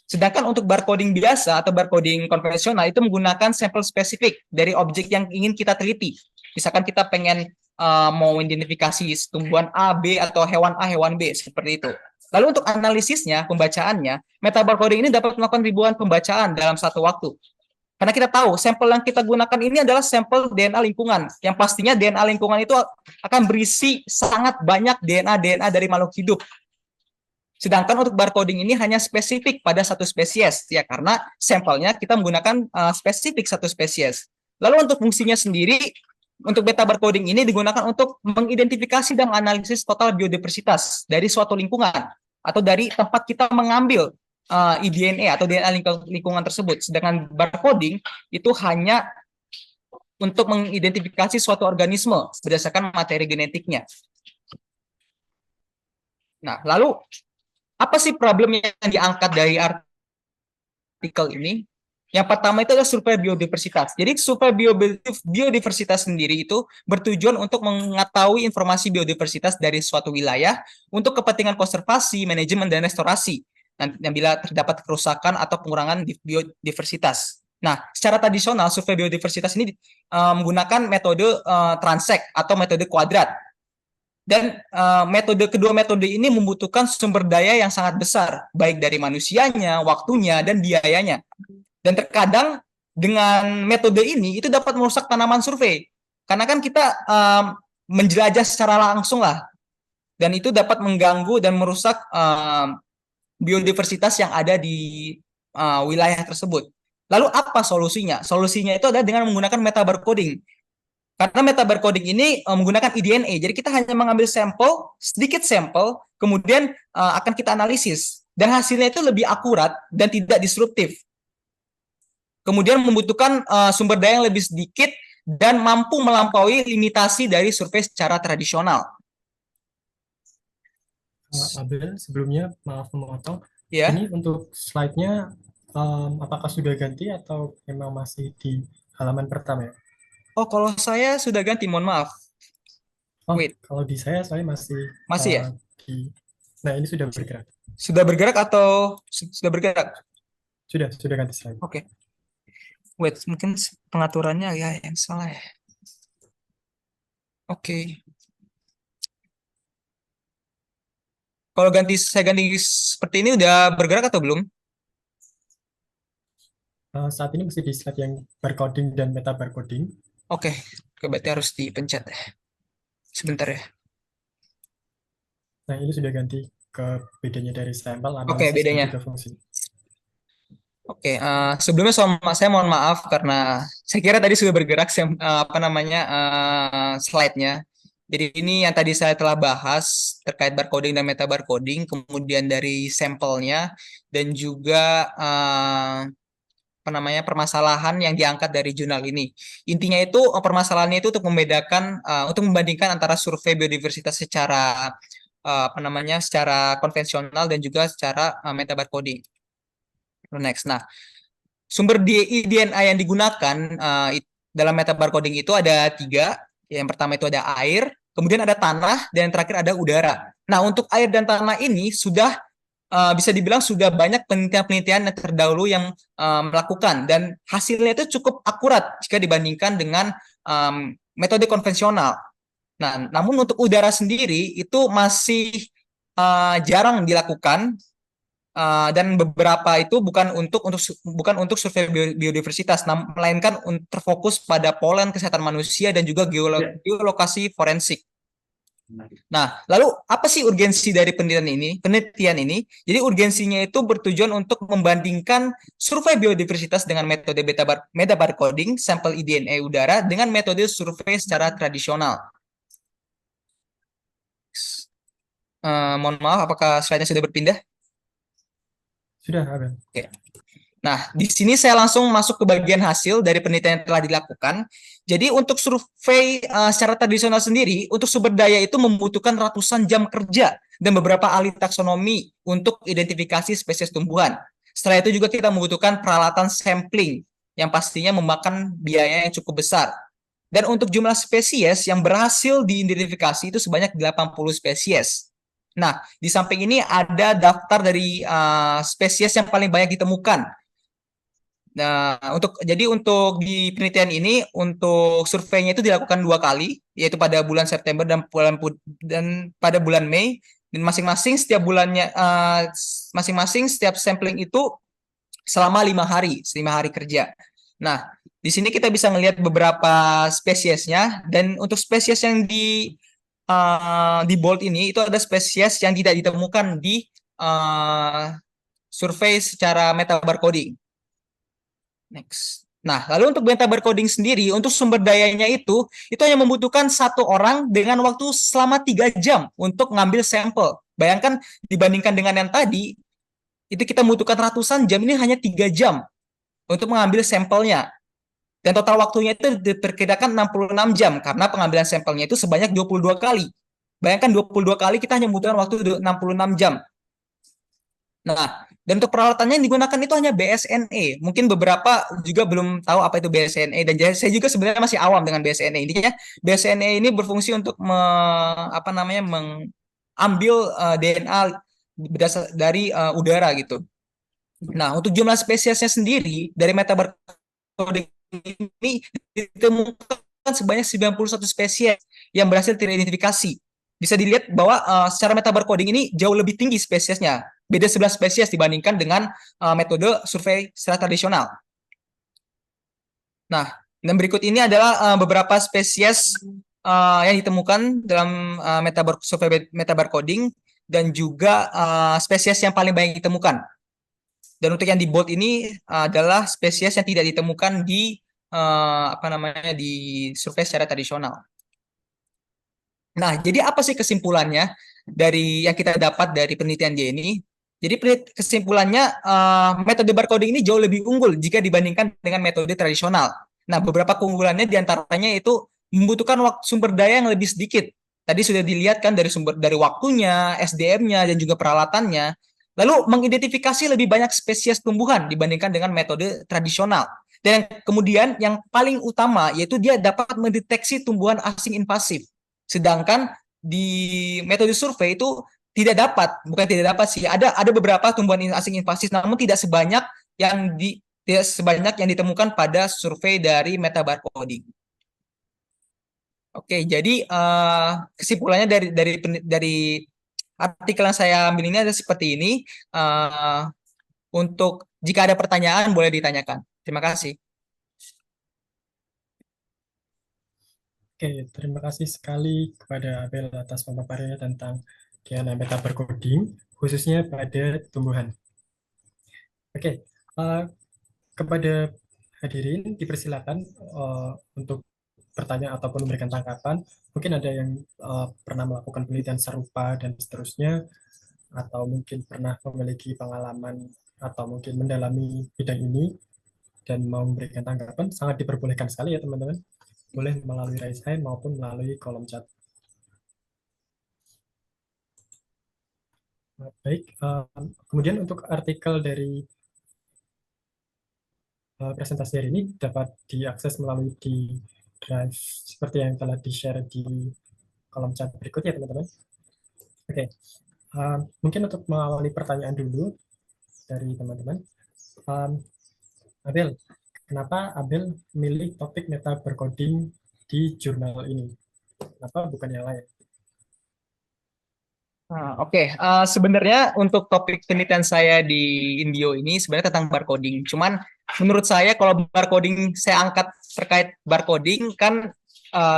Sedangkan untuk barcoding biasa atau barcoding konvensional itu menggunakan sampel spesifik dari objek yang ingin kita teliti. Misalkan kita pengen mau identifikasi tumbuhan A, B, atau hewan A, hewan B, seperti itu. Lalu untuk analisisnya, pembacaannya, metabarcoding ini dapat melakukan ribuan pembacaan dalam satu waktu. Karena kita tahu sampel yang kita gunakan ini adalah sampel DNA lingkungan, yang pastinya DNA lingkungan itu akan berisi sangat banyak DNA dari makhluk hidup. Sedangkan untuk barcoding ini hanya spesifik pada satu spesies, ya karena sampelnya kita menggunakan spesifik satu spesies. Lalu untuk fungsinya sendiri, untuk beta barcoding ini digunakan untuk mengidentifikasi dan menganalisis total biodiversitas dari suatu lingkungan atau dari tempat kita mengambil eDNA atau DNA lingkungan tersebut. Sedangkan barcoding itu hanya untuk mengidentifikasi suatu organisme berdasarkan materi genetiknya. Nah, lalu apa sih problem yang diangkat dari artikel ini? Yang pertama itu adalah survei biodiversitas. Jadi survei biodiversitas sendiri itu bertujuan untuk mengetahui informasi biodiversitas dari suatu wilayah untuk kepentingan konservasi, manajemen, dan restorasi. Yang bila terdapat kerusakan atau pengurangan biodiversitas. Nah, secara tradisional survei biodiversitas ini menggunakan metode transect atau metode kuadrat. Dan kedua metode ini membutuhkan sumber daya yang sangat besar, baik dari manusianya, waktunya, dan biayanya. Dan terkadang dengan metode ini itu dapat merusak tanaman survei. Karena kan kita menjelajah secara langsung lah. Dan itu dapat mengganggu dan merusak biodiversitas yang ada di wilayah tersebut. Lalu apa solusinya? Solusinya itu adalah dengan menggunakan metabarcoding. Karena metabarcoding ini menggunakan eDNA, jadi kita hanya mengambil sampel, sedikit sampel, kemudian akan kita analisis. Dan hasilnya itu lebih akurat dan tidak disruptif. Kemudian membutuhkan sumber daya yang lebih sedikit dan mampu melampaui limitasi dari survei secara tradisional. Abel, sebelumnya maaf memotong. Ya. Ini untuk slide-nya apakah sudah ganti atau memang masih di halaman pertama ya? Oh, kalau saya sudah ganti, mohon maaf. Oh, Wait. kalau di saya masih ya? Nah, ini sudah bergerak. Sudah bergerak atau sudah bergerak? Sudah ganti slide. Oke. Wait, mungkin pengaturannya ya yang salah ya. Oke. Kalau saya ganti seperti ini udah bergerak atau belum? Saat ini masih di slide yang barcoding dan meta barcoding. Oke, berarti harus dipencet ya. Sebentar ya. Nah, ini sudah ganti ke bedanya dari sampel, Oke, bedanya. dan juga fungsi. Oke, sebelumnya saya mohon maaf karena saya kira tadi sudah bergerak slide-nya. Jadi ini yang tadi saya telah bahas terkait barcoding dan meta barcoding, kemudian dari sampelnya dan juga permasalahan yang diangkat dari jurnal ini. Intinya itu permasalahannya itu untuk membedakan untuk membandingkan antara survei biodiversitas secara secara konvensional dan juga secara meta barcoding. Next. Nah, sumber DNA yang digunakan dalam meta barcoding itu ada 3. Yang pertama itu ada air, kemudian ada tanah, dan yang terakhir ada udara. Nah, untuk air dan tanah ini sudah bisa dibilang sudah banyak penelitian-penelitian yang terdahulu yang melakukan, dan hasilnya itu cukup akurat jika dibandingkan dengan metode konvensional. Nah, namun untuk udara sendiri itu masih jarang dilakukan, dan beberapa itu bukan untuk survei biodiversitas, melainkan terfokus pada polen, kesehatan manusia, dan juga geolokasi forensik. Nah, lalu apa sih urgensi dari penelitian ini? Penelitian ini, jadi urgensinya itu bertujuan untuk membandingkan survei biodiversitas dengan metode metabarcoding sampel eDNA udara dengan metode survei secara tradisional. Mohon maaf, apakah slide-nya sudah berpindah? Sudah, Abel. Oke. Nah, di sini saya langsung masuk ke bagian hasil dari penelitian yang telah dilakukan. Jadi untuk survei secara tradisional sendiri, untuk sumber daya itu membutuhkan ratusan jam kerja dan beberapa ahli taksonomi untuk identifikasi spesies tumbuhan. Setelah itu juga kita membutuhkan peralatan sampling yang pastinya memakan biaya yang cukup besar. Dan untuk jumlah spesies yang berhasil diidentifikasi itu sebanyak 80 spesies. Nah, di samping ini ada daftar dari spesies yang paling banyak ditemukan. Nah, untuk di penelitian ini untuk surveinya itu dilakukan 2 kali, yaitu pada bulan September dan pada bulan Mei, dan masing-masing setiap bulannya masing-masing setiap sampling itu selama 5 hari kerja. Nah, di sini kita bisa melihat beberapa spesiesnya, dan untuk spesies yang di bold ini itu ada spesies yang tidak ditemukan di survei secara metabarcoding. Next. Nah, lalu untuk metabarcoding sendiri, untuk sumber dayanya itu hanya membutuhkan 1 orang dengan waktu selama 3 jam untuk ngambil sampel. Bayangkan dibandingkan dengan yang tadi, itu kita membutuhkan ratusan jam, ini hanya 3 jam untuk mengambil sampelnya. Dan total waktunya itu diperkirakan 66 jam, karena pengambilan sampelnya itu sebanyak 22 kali. Bayangkan 22 kali kita hanya membutuhkan waktu 66 jam. Nah, dan untuk peralatannya yang digunakan itu hanya BSNE. Mungkin beberapa juga belum tahu apa itu BSNE, dan saya juga sebenarnya masih awam dengan BSNE. Intinya BSNE ini berfungsi untuk mengambil DNA berdasar dari udara gitu. Nah, untuk jumlah spesiesnya sendiri dari metabarcoding ini ditemukan sebanyak 91 spesies yang berhasil teridentifikasi. Bisa dilihat bahwa secara metabarcoding ini jauh lebih tinggi spesiesnya. Beda 11 spesies dibandingkan dengan metode survei secara tradisional. Nah, dan berikut ini adalah beberapa spesies yang ditemukan dalam survei metabarcoding, dan juga spesies yang paling banyak ditemukan. Dan untuk yang di bold ini adalah spesies yang tidak ditemukan di di survei secara tradisional. Nah, jadi apa sih kesimpulannya dari yang kita dapat dari penelitian dia ini? Jadi kesimpulannya metode barcoding ini jauh lebih unggul jika dibandingkan dengan metode tradisional. Nah, beberapa keunggulannya diantaranya itu membutuhkan sumber daya yang lebih sedikit. Tadi sudah dilihat kan dari waktunya, SDM-nya, dan juga peralatannya. Lalu mengidentifikasi lebih banyak spesies tumbuhan dibandingkan dengan metode tradisional. Dan kemudian yang paling utama yaitu dia dapat mendeteksi tumbuhan asing invasif. Sedangkan di metode survei itu bukan tidak dapat sih, ada beberapa tumbuhan asing invasif, namun tidak sebanyak yang ditemukan pada survei dari metabarcoding. Oke, jadi kesimpulannya dari artikel yang saya ambil ini ada seperti ini. Untuk jika ada pertanyaan boleh ditanyakan. Terima kasih. Oke, terima kasih sekali kepada Abel atas pemaparannya tentang DNA metabarcoding, khususnya pada tumbuhan. Oke, kepada hadirin dipersilakan untuk bertanya ataupun memberikan tanggapan. Mungkin ada yang pernah melakukan penelitian serupa dan seterusnya, atau mungkin pernah memiliki pengalaman atau mungkin mendalami bidang ini dan mau memberikan tanggapan, sangat diperbolehkan sekali ya teman-teman. Boleh melalui raise hand maupun melalui kolom chat. Baik, kemudian untuk artikel dari presentasi hari ini dapat diakses melalui di Drive seperti yang telah di-share di kolom chat berikutnya teman-teman. Oke, mungkin untuk mengawali pertanyaan dulu dari teman-teman. Abel, kenapa Abel milih topik metabarcoding di jurnal ini? Kenapa bukan yang lain? Oke. Sebenarnya untuk topik penelitian saya di Indio ini sebenarnya tentang barcoding. Cuman menurut saya kalau barcoding saya angkat terkait barcoding kan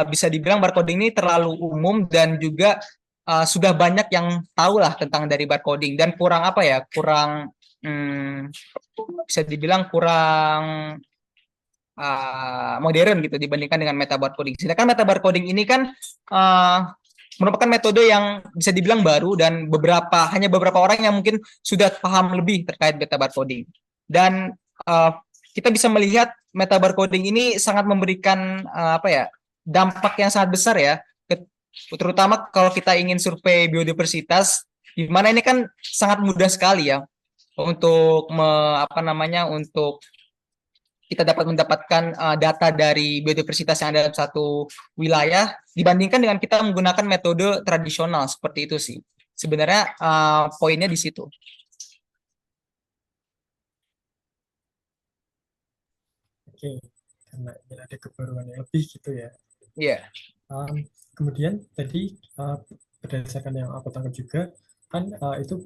bisa dibilang barcoding ini terlalu umum dan juga sudah banyak yang tahu lah tentang dari barcoding dan kurang apa ya, kurang bisa dibilang kurang modern gitu dibandingkan dengan meta barcoding. Sedangkan meta barcoding ini kan merupakan metode yang bisa dibilang baru dan hanya beberapa orang yang mungkin sudah paham lebih terkait meta barcoding. Dan kita bisa melihat meta barcoding ini sangat memberikan apa ya, dampak yang sangat besar ya, terutama kalau kita ingin survei biodiversitas, di mana ini kan sangat mudah sekali ya untuk untuk kita dapat mendapatkan data dari biodiversitas yang ada dalam satu wilayah dibandingkan dengan kita menggunakan metode tradisional seperti itu sih. Sebenarnya poinnya di situ. Oke, karena ada kebaruan yang lebih gitu ya. Iya. Kemudian tadi berdasarkan yang aku tangkap juga kan itu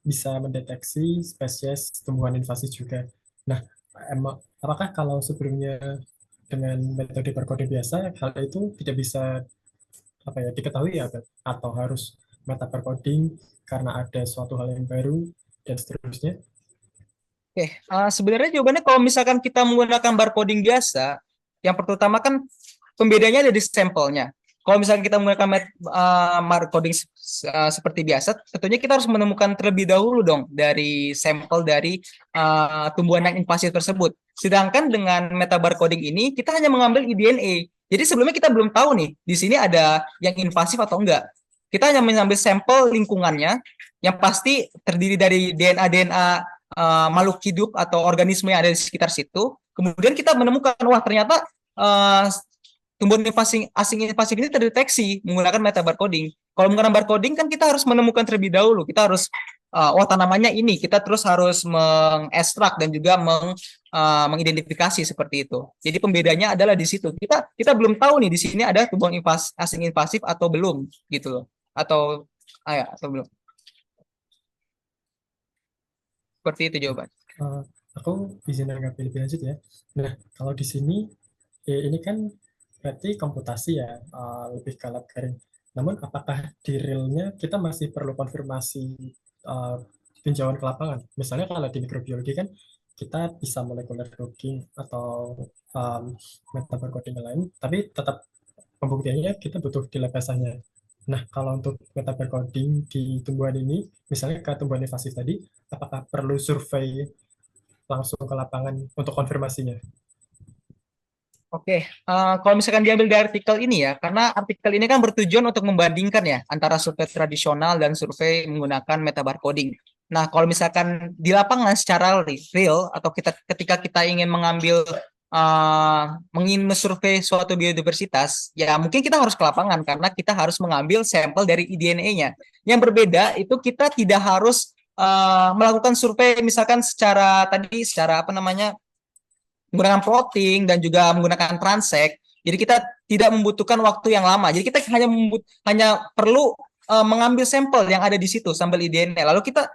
bisa mendeteksi spesies tumbuhan invasif juga. Nah, apakah kalau sebelumnya dengan metode barcoding biasa hal itu tidak bisa diketahui ya, atau harus meta barcoding karena ada suatu hal yang baru dan seterusnya? Oke, sebenarnya jawabannya kalau misalkan kita menggunakan barcoding biasa, yang pertama kan pembedanya ada di sampelnya. Kalau misalkan kita menggunakan barcoding seperti biasa, tentunya kita harus menemukan terlebih dahulu dong dari sampel dari tumbuhan yang invasif tersebut. Sedangkan dengan meta barcoding ini, kita hanya mengambil eDNA. Jadi sebelumnya kita belum tahu nih, di sini ada yang invasif atau enggak. Kita hanya mengambil sampel lingkungannya, yang pasti terdiri dari DNA-DNA makhluk hidup atau organisme yang ada di sekitar situ. Kemudian kita menemukan, wah ternyata tumbuhan asing invasif ini terdeteksi menggunakan meta barcoding. Kalau menggunakan barcoding kan kita harus menemukan terlebih dahulu. Kita harus, wah tanamannya ini. Kita terus harus mengekstrak dan juga mengidentifikasi seperti itu. Jadi pembedanya adalah di situ. Kita belum tahu nih di sini ada tumbuhan asing invasif atau belum gitu loh. Atau belum. Seperti itu jawaban. Aku izin menanggapi lebih lanjut ya. Nah, kalau di sini ini kan berarti komputasi ya, lebih ke lab garing. Namun apakah di realnya kita masih perlu konfirmasi tinjauan ke lapangan? Misalnya kalau di mikrobiologi kan kita bisa molekular logging atau metabarcoding yang lain, tapi tetap pembuktiannya kita butuh di lab basahnya. Nah, kalau untuk metabarcoding di tumbuhan ini, misalnya ke tumbuhan invasif tadi, apakah perlu survei langsung ke lapangan untuk konfirmasinya? Oke, kalau misalkan diambil dari artikel ini ya, karena artikel ini kan bertujuan untuk membandingkan ya antara survei tradisional dan survei menggunakan metabarcoding. Nah, kalau misalkan di lapangan secara real atau ketika kita ingin ingin survei suatu biodiversitas, ya mungkin kita harus ke lapangan karena kita harus mengambil sampel dari eDNA-nya. Yang berbeda itu kita tidak harus melakukan survei misalkan secara menggunakan plotting dan juga menggunakan transect. Jadi kita tidak membutuhkan waktu yang lama. Jadi kita hanya perlu mengambil sampel yang ada di situ, sampel DNA. Lalu kita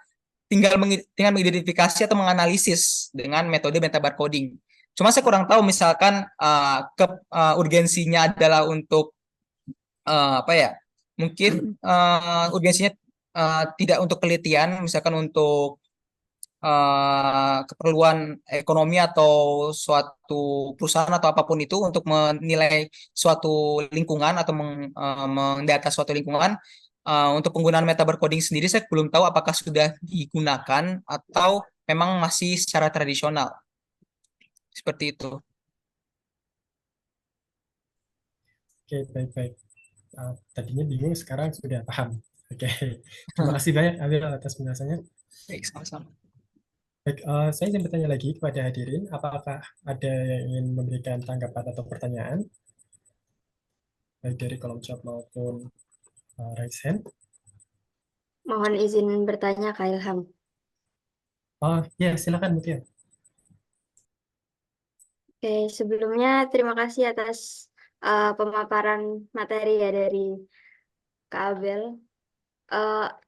tinggal mengidentifikasi atau menganalisis dengan metode metabarcoding. Cuma saya kurang tahu misalkan urgensinya adalah untuk mungkin urgensinya tidak untuk penelitian, misalkan untuk keperluan ekonomi atau suatu perusahaan atau apapun itu untuk menilai suatu lingkungan atau mendata suatu lingkungan. Untuk penggunaan meta barcoding sendiri saya belum tahu apakah sudah digunakan atau memang masih secara tradisional. Seperti itu. Oke, baik-baik. Tadinya bingung, sekarang sudah paham. Oke, terima kasih banyak Abil atas penjelasannya. Baik, sama-sama. Baik, saya ingin bertanya lagi kepada hadirin, apakah ada yang ingin memberikan tanggapan atau pertanyaan, baik dari kolom chat maupun raise hand? Mohon izin bertanya Kak Ilham. Ya, silakan Mutia. Oke, sebelumnya terima kasih atas pemaparan materi ya dari Kak Abel.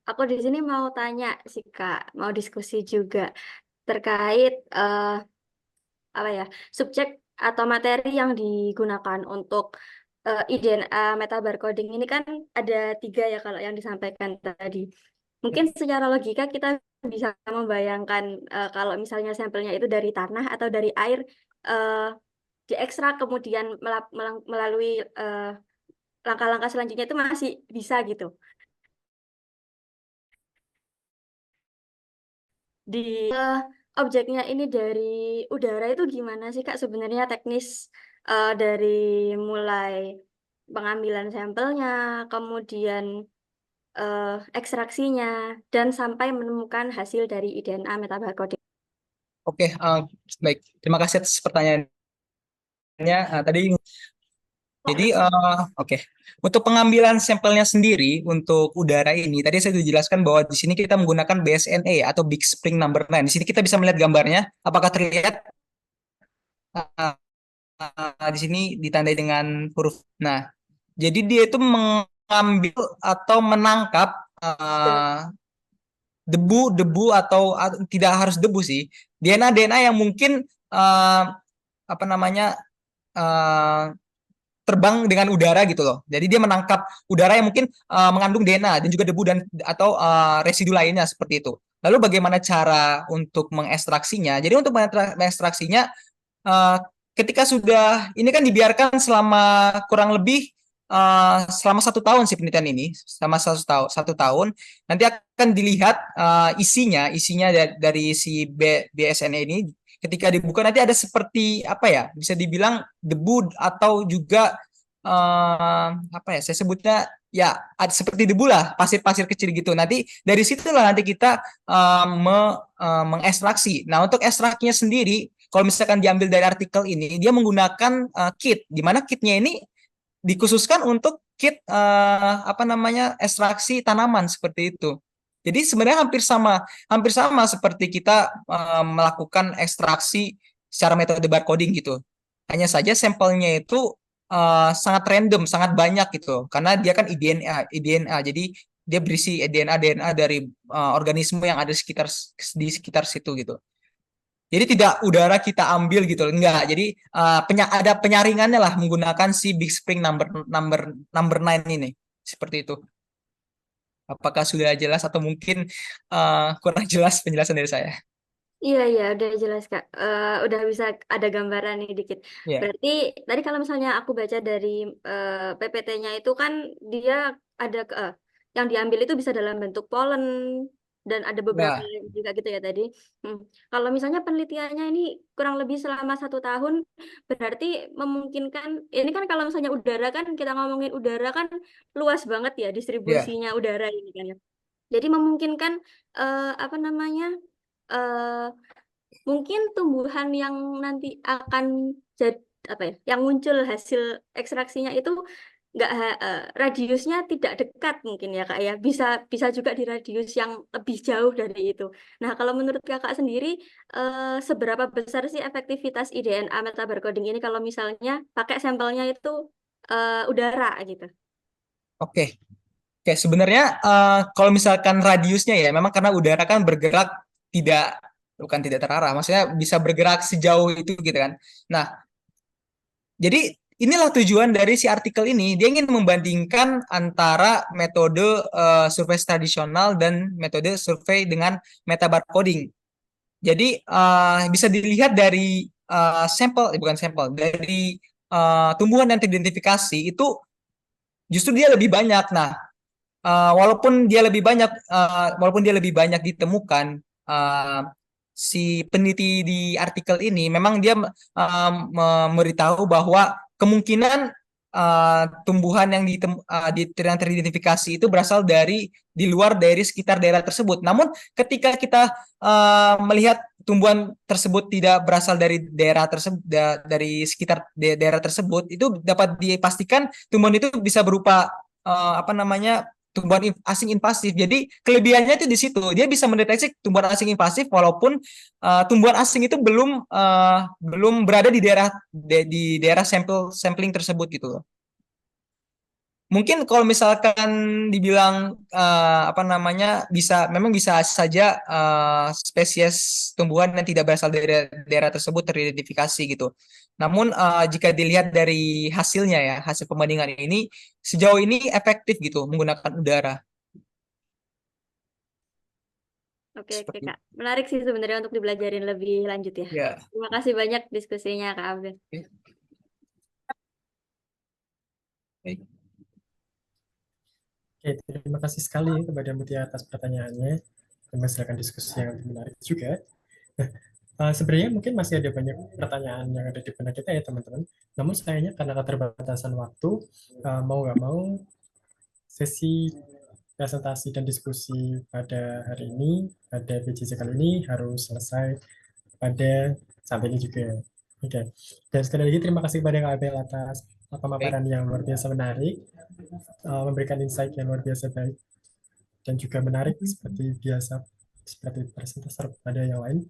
Aku di sini mau tanya sih Kak, mau diskusi juga terkait subjek atau materi yang digunakan untuk IDNA metabarcoding ini kan ada 3 ya kalau yang disampaikan tadi. Mungkin secara logika kita bisa membayangkan kalau misalnya sampelnya itu dari tanah atau dari air, diekstrak kemudian melalui langkah-langkah selanjutnya itu masih bisa gitu. Di objeknya ini dari udara itu gimana sih Kak sebenarnya teknis dari mulai pengambilan sampelnya, kemudian ekstraksinya, dan sampai menemukan hasil dari IDNA metabarcoding. Oke, baik. Terima kasih atas pertanyaannya. Tadi jadi oke. Untuk pengambilan sampelnya sendiri untuk udara ini, tadi saya sudah jelaskan bahwa di sini kita menggunakan BSNA atau Big Spring Number 9. Di sini kita bisa melihat gambarnya. Apakah terlihat? Di sini ditandai dengan huruf. Nah, jadi dia itu mengambil atau menangkap debu atau tidak harus debu sih, DNA yang mungkin apa namanya terbang dengan udara gitu loh. Jadi dia menangkap udara yang mungkin mengandung DNA dan juga debu dan atau residu lainnya seperti itu. Lalu bagaimana cara untuk mengekstraksinya? Jadi untuk mengekstraksinya ketika sudah ini kan dibiarkan selama kurang lebih selama 1 tahun sih penelitian ini, selama 1 tahun nanti akan dilihat isinya dari si BSNA ini. Ketika dibuka nanti ada seperti apa ya, bisa dibilang debu atau juga apa ya, saya sebutnya ya ada seperti debu lah, pasir-pasir kecil gitu. Nanti dari situlah nanti kita mengekstraksi. Nah, untuk ekstraknya sendiri kalau misalkan diambil dari artikel ini, dia menggunakan kit, di mana kitnya ini dikhususkan untuk kit apa namanya ekstraksi tanaman seperti itu. Jadi sebenarnya hampir sama seperti kita melakukan ekstraksi secara metode barcoding gitu. Hanya saja sampelnya itu sangat random, sangat banyak gitu, karena dia kan IDNA, jadi dia berisi DNA dari organisme yang ada di sekitar situ gitu. Jadi tidak udara kita ambil gitu, enggak. Jadi ada penyaringannya lah menggunakan si Big Spring number 9 ini. Seperti itu. Apakah sudah jelas atau mungkin kurang jelas penjelasan dari saya? Iya, udah jelas Kak. Udah bisa ada gambaran nih dikit. Iya. Berarti tadi kalau misalnya aku baca dari PPT-nya itu kan dia ada yang diambil itu bisa dalam bentuk polen dan ada beberapa Ya, juga gitu ya tadi. Kalau misalnya penelitiannya ini kurang lebih selama 1 tahun, berarti memungkinkan, ini kan kalau misalnya udara kan kita ngomongin udara kan luas banget ya ya. distribusinya udara ini kan ya. Jadi memungkinkan apa namanya? eh mungkin tumbuhan yang nanti akan jadi apa ya, yang muncul hasil ekstraksinya itu nggak radiusnya tidak dekat mungkin ya Kak ya, bisa bisa juga di radius yang lebih jauh dari itu. Nah kalau menurut Kakak sendiri seberapa besar sih efektivitas IDNA metabarcoding ini kalau misalnya pakai sampelnya itu udara gitu? Oke. Oke, sebenarnya kalau misalkan radiusnya ya, memang karena udara kan bergerak tidak, bukan tidak terarah, maksudnya bisa bergerak sejauh itu gitu kan. Nah, jadi inilah tujuan dari si artikel ini. Dia ingin membandingkan antara metode survei tradisional dan metode survei dengan metabarcoding. Jadi bisa dilihat dari sampel, bukan sampel, dari tumbuhan yang teridentifikasi itu justru dia lebih banyak. Nah, walaupun dia lebih banyak ditemukan, si peneliti di artikel ini memang dia memberitahu bahwa kemungkinan tumbuhan yang teridentifikasi itu berasal di luar dari sekitar daerah tersebut. Namun ketika kita melihat tumbuhan tersebut tidak berasal dari daerah tersebut, dari sekitar daerah tersebut, itu dapat dipastikan tumbuhan itu bisa berupa apa namanya, tumbuhan asing invasif. Jadi kelebihannya itu di situ. Dia bisa mendeteksi tumbuhan asing invasif walaupun tumbuhan asing itu belum berada di daerah sampling tersebut gitu loh. Mungkin kalau misalkan dibilang apa namanya memang bisa saja spesies tumbuhan yang tidak berasal dari daerah tersebut teridentifikasi gitu. Namun jika dilihat dari hasilnya ya, hasil pembandingan ini sejauh ini efektif gitu menggunakan udara. Oke, Seperti Kak. Menarik sih sebenarnya untuk dipelajarin lebih lanjut ya. ya. Terima kasih banyak diskusinya, Kak Abel. Baik. Oke, terima kasih sekali kepada Mutia atas pertanyaannya dan menghasilkan diskusi yang menarik juga. Nah, sebenarnya mungkin masih ada banyak pertanyaan yang ada di benak kita ya teman-teman. Namun sayangnya karena keterbatasan waktu, mau nggak mau sesi presentasi dan diskusi pada hari ini, pada PJJ kali ini harus selesai pada saat ini juga. Oke, dan sekali lagi terima kasih kepada Kak Abel atas pemaparan yang luar biasa menarik, memberikan insight yang luar biasa baik, dan juga menarik seperti biasa, seperti presentator pada yang lain.